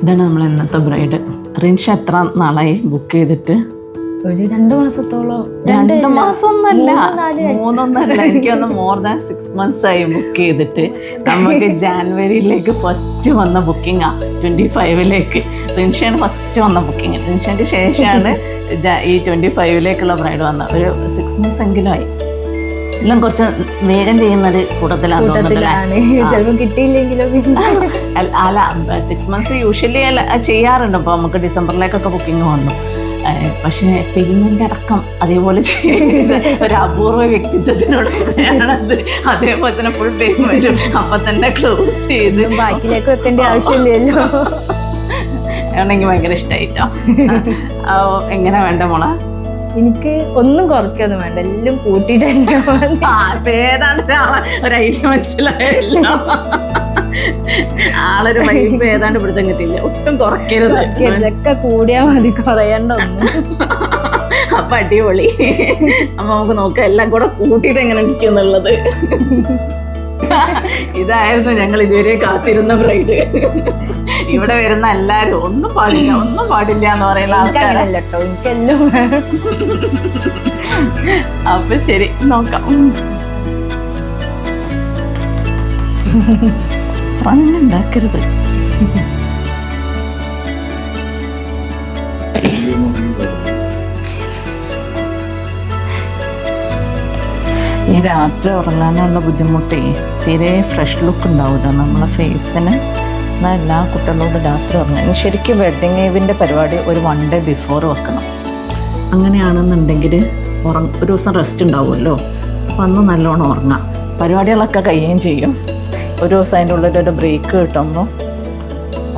ഇതാണ് നമ്മൾ ഇന്നത്തെ ബ്രൈഡ്. റിൻഷ എത്ര നാളായി ബുക്ക് ചെയ്തിട്ട്? ഒരു 2 മാസത്തോളം. 2 മാസമൊന്നല്ല, 3 എനിക്ക് ഒന്ന് മോർ ദാൻ 6 months ആയി ബുക്ക് ചെയ്തിട്ട്. നമുക്ക് ജാനുവരിയിലേക്ക് ഫസ്റ്റ് വന്ന ബുക്കിംഗാ 25ലേക്ക്. റിൻഷയാണ് ഫസ്റ്റ് വന്ന ബുക്കിങ്. റിൻഷയ്ക്ക് ശേഷമാണ് ഈ 25ലേക്കുള്ള ബ്രൈഡ് വന്നത്. ഒരു 6 months എങ്കിലും ആയി. എല്ലാം കുറച്ച് വേഗം ചെയ്യുന്നൊരു കൂട്ടത്തിലാണ്. ചിലപ്പോൾ കിട്ടിയില്ലെങ്കിലോ. അല്ല 6 months യൂഷ്വലി ചെയ്യാറുണ്ട്. ഇപ്പോൾ നമുക്ക് ഡിസംബറിലേക്കൊക്കെ ബുക്കിംഗ് വന്നു. പക്ഷേ പേയ്മെൻ്റ് അടക്കം അതേപോലെ ചെയ്ത് ഒരു അപൂർവ വ്യക്തിത്വത്തിനോടൊക്കെയാണത്. അതേപോലെ തന്നെ ഫുൾ പേയ്മെൻറ്റും അപ്പം തന്നെ ക്ലോസ് ചെയ്ത് ബാക്കിലേക്ക് വെക്കേണ്ട ആവശ്യമില്ലല്ലോ. ആണെങ്കിൽ ഭയങ്കര ഇഷ്ടമായിട്ടോ. എങ്ങനെ വേണ്ട മോളെ? എനിക്ക് ഒന്നും കുറയ്ക്കൊന്നും വേണ്ട, എല്ലാം കൂട്ടിയിട്ട് തന്നെ ഏതാണ്ട് ഒരു ഐഡിയ മനസ്സിലായല്ലോ. ആളൊരു വൈബ് ഏതാണ്ട് പിടുത്തം കിട്ടിയില്ല. ഒട്ടും കുറയ്ക്കരുത്, ഇതൊക്കെ കൂടിയാ മതി, കുറയണ്ട ഒന്നും. അപ്പൊ അടിപൊളി. അപ്പൊ നമുക്ക് നോക്കാം എല്ലാം കൂടെ കൂട്ടിയിട്ട് എങ്ങനെ ഇരിക്കും എന്നുള്ളത്. ഇതായിരുന്നു ഞങ്ങൾ ഇതുവരെ കാത്തിരുന്ന ബ്രൈഡ്. ഇവിടെ വരുന്ന എല്ലാരും ഒന്നും പാടില്ല എന്ന് പറയുന്ന ആൾക്കാരല്ല കേട്ടോ. എനിക്കെല്ലാം വേണം. അപ്പൊ ശരി, നോക്കാം. ഉണ്ടാക്കരുത്. ഈ രാത്രി ഉറങ്ങാനുള്ള ബുദ്ധിമുട്ടേ, തീരെ ഫ്രഷ് ലുക്ക് ഉണ്ടാവില്ല നമ്മളെ ഫേസിന്. എന്നാൽ എല്ലാ കുട്ടികളോടും രാത്രി ഉറങ്ങാൻ ശരിക്കും വെഡ്ഡിങ് ഈവിൻ്റെ പരിപാടി ഒരു 1 day ബിഫോർ വെക്കണം. അങ്ങനെയാണെന്നുണ്ടെങ്കിൽ ഒരു ദിവസം റെസ്റ്റ് ഉണ്ടാവുമല്ലോ. അപ്പം അന്ന് നല്ലോണം ഉറങ്ങാം. പരിപാടികളൊക്കെ കഴിയുകയും ചെയ്യും. ഒരു ദിവസം അതിൻ്റെ ഉള്ളിലൊരു ബ്രേക്ക് കിട്ടുമ്പോൾ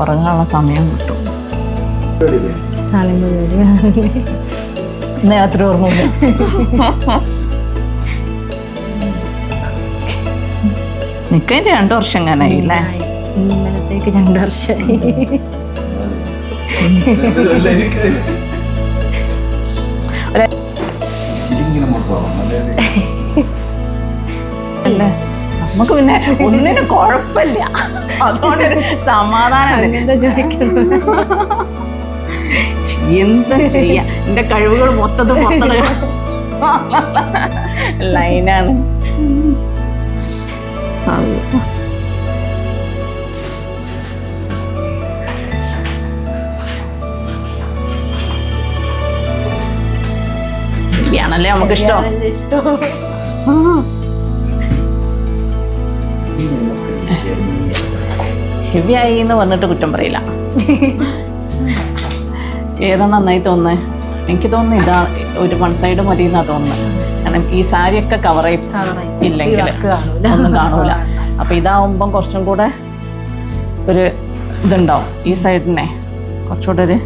ഉറങ്ങാനുള്ള സമയം കിട്ടും. രാത്രി ഉറങ്ങില്ല. നിൽക്കാൻ 2 വർഷം എങ്ങാനായില്ലേ? ഇന്നലത്തേക്ക് 2 വർഷമായി. അല്ലേ, നമുക്ക് പിന്നെ ഒന്നിനും കുഴപ്പമില്ല. അതുകൊണ്ടൊരു സമാധാനം. എന്താ ചോദിക്കുന്നത്? എന്താ ചെയ്യാ, എന്റെ കഴിവുകൾ മൊത്തത്തിൽ ലൈനാണ്. ാണല്ലേ നമുക്ക് ഇഷ്ടം. ഹെവി ആയി എന്ന് പറഞ്ഞിട്ട് കുറ്റം പറയില്ല. ഏതാ നന്നായി തോന്നുന്നേ? എനിക്ക് തോന്നുന്നു ഇതാ ഒരു 1 side മതി എന്നാ തോന്നുന്നത്. കാരണം ഈ സാരിയൊക്കെ കവർ ഇല്ലെങ്കിൽ ഒന്നും കാണൂല. അപ്പൊ ഇതാവുമ്പം കുറച്ചും കൂടെ ഒരു ഇതുണ്ടാവും. ഈ സൈഡിനെ കുറച്ചുകൂടെ ഒരു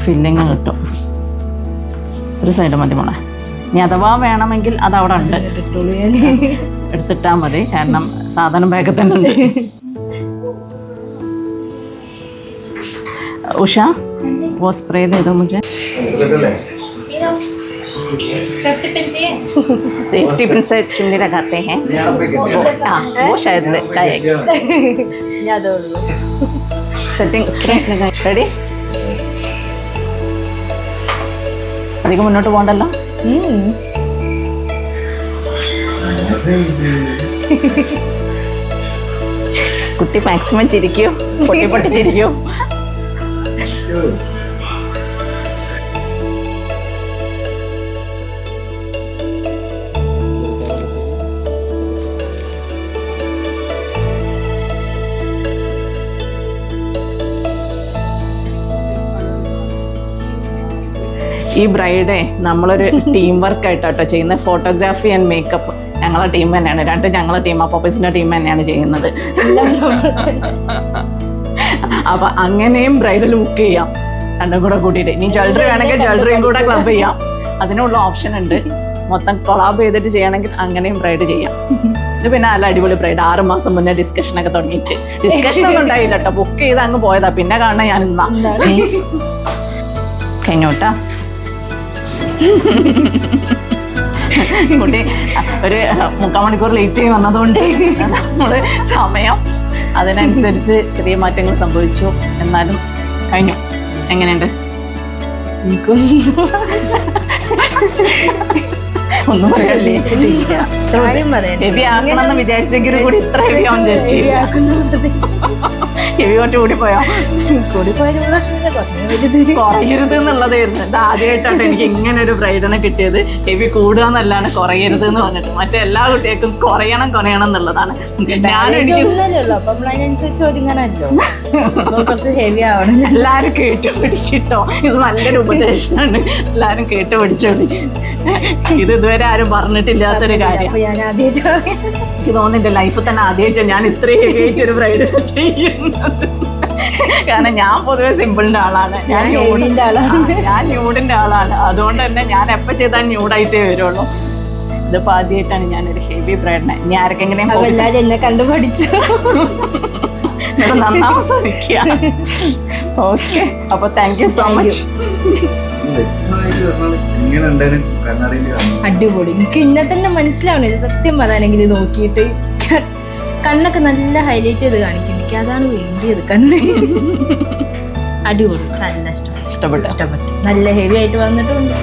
ഫില്ലിങ് കിട്ടും. ഒരു സൈഡ് മതി മോളെ. ഇനി അഥവാ വേണമെങ്കിൽ അതവിടെ ഉണ്ട്, എടുത്തിട്ടാൽ മതി. കാരണം സാധനം ബാഗിൽ തന്നെ ഉണ്ട്. ഉഷ वो स्प्रे दे दो मुझे. सेफ्टी पिन से चुन्नी लगाते हैं. वो शायद चाहिए. सेटिंग स्प्रे लगाए. रेडी? അധികം മുന്നോട്ട് പോകണ്ടല്ലോ. കുട്ടി മാക്സിമം ചിരിക്കൂ, പൊട്ടി ചിരിക്കൂ. ഈ ബ്രൈഡേ നമ്മളൊരു ടീം വർക്ക് ആയിട്ടോ ചെയ്യുന്നത്. ഫോട്ടോഗ്രാഫി ആൻഡ് മേക്കപ്പ് ഞങ്ങളെ ടീം തന്നെയാണ്. 2 ഞങ്ങളെ ടീം, അപ്പോസിൻ്റെ ടീം തന്നെയാണ് ചെയ്യുന്നത്. അപ്പൊ അങ്ങനെയും ബ്രൈഡൽ ബുക്ക് ചെയ്യാം 2 കൂടെ കൂട്ടിയിട്ട്. ഇനി ജ്വല്ലറി വേണമെങ്കിൽ ജ്വല്ലറിയും കൂടെ ക്ലബ് ചെയ്യാം. അതിനുള്ള ഓപ്ഷൻ ഉണ്ട്. മൊത്തം കൊളാബ് ചെയ്തിട്ട് ചെയ്യണമെങ്കിൽ അങ്ങനെയും ബ്രൈഡ് ചെയ്യാം. ഇത് പിന്നെ നല്ല അടിപൊളി ബ്രൈഡ്. 6 മാസം മുന്നേ ഡിസ്കഷനൊക്കെ തുടങ്ങിയിട്ട്. ഡിസ്കഷൻ ഒന്നും ഉണ്ടായില്ല കേട്ടോ, ബുക്ക് ചെയ്ത് അങ്ങ് പോയതാ. പിന്നെ കാണാൻ ഞാൻ ഇന്നാ കഴിഞ്ഞോട്ടാ. കുട്ടി ഒരു 3/4 മണിക്കൂർ ലേറ്റ് ആയി വന്നതുകൊണ്ട് നമ്മള് സമയം അതിനനുസരിച്ച് ചെറിയ മാറ്റങ്ങൾ സംഭവിച്ചു. എന്നാലും കഴിഞ്ഞു. എങ്ങനെയുണ്ട്? ഒന്നും പറയാനില്ലേ? ഹെവി ആക്കണമെന്ന് വിചാരിച്ചെങ്കിലും കൂടി ഇത്ര ഹെവി ആവും വിചാരിച്ചില്ല. ഹെവി കുറച്ച് കൂടിപ്പോയോ? കുറയരുത് എന്നുള്ളതായിരുന്നു. ഇത് ആദ്യമായിട്ടാണ് എനിക്ക് ഇങ്ങനെ ഒരു ബ്രൈഡിനെ കിട്ടിയത്. ഹെവി കൂടുക എന്നല്ലാണ് കുറയരുത് എന്ന് പറഞ്ഞിട്ട്. മറ്റേ എല്ലാ കുട്ടികൾക്കും കുറയണം എന്നുള്ളതാണ്. ഞാനും എല്ലാരും കേട്ടുപിടിക്കട്ടോ. ഇത് നല്ലൊരു ഉപദേശമാണ്. എല്ലാരും കേട്ടുപിടിച്ചോളി. ഇത് ഇതുവരെ ആരും പറഞ്ഞിട്ടില്ലാത്തൊരു കാര്യം. എനിക്ക് തോന്നുന്നു ലൈഫിൽ തന്നെ ആദ്യമായിട്ടാണ് ഞാൻ ഇത്രയും ഹെവി ആയിട്ട് ഒരു ബ്രൈഡ് ചെയ്യുന്നത്. കാരണം ഞാൻ പൊതുവെ സിമ്പിളിന്റെ ആളാണ്. ഞാൻ ന്യൂഡിന്റെ ആളാണ്. അതുകൊണ്ട് തന്നെ ഞാൻ എപ്പോ ചെയ്താൽ ന്യൂഡായിട്ടേ വരുള്ളൂ. ഇതിപ്പോ ആദ്യമായിട്ടാണ് ഞാനൊരു ഹെവി ബ്രൈഡിനെ. ഇനി ആർക്കെങ്കിലും എന്നെ കണ്ടുപഠിച്ചു നന്നാവാൻ ശ്രമിക്കുക. ഓക്കെ, അപ്പൊ താങ്ക് യു സോ മച്ച്. അടിപൊളി. എനിക്ക് ഇന്നെ തന്നെ മനസ്സിലാവണില്ല സത്യം പറയാനെങ്കിൽ നോക്കിയിട്ട്. കണ്ണൊക്കെ നല്ല ഹൈലൈറ്റ് ചെയ്ത് കാണിക്കുന്നു. എനിക്ക് അതാണ് വേണ്ടിയത്. കണ്ണ് അടിപൊളി. നല്ല ഇഷ്ടപ്പെട്ടു. നല്ല ഹെവി ആയിട്ട് വന്നിട്ടുണ്ട്.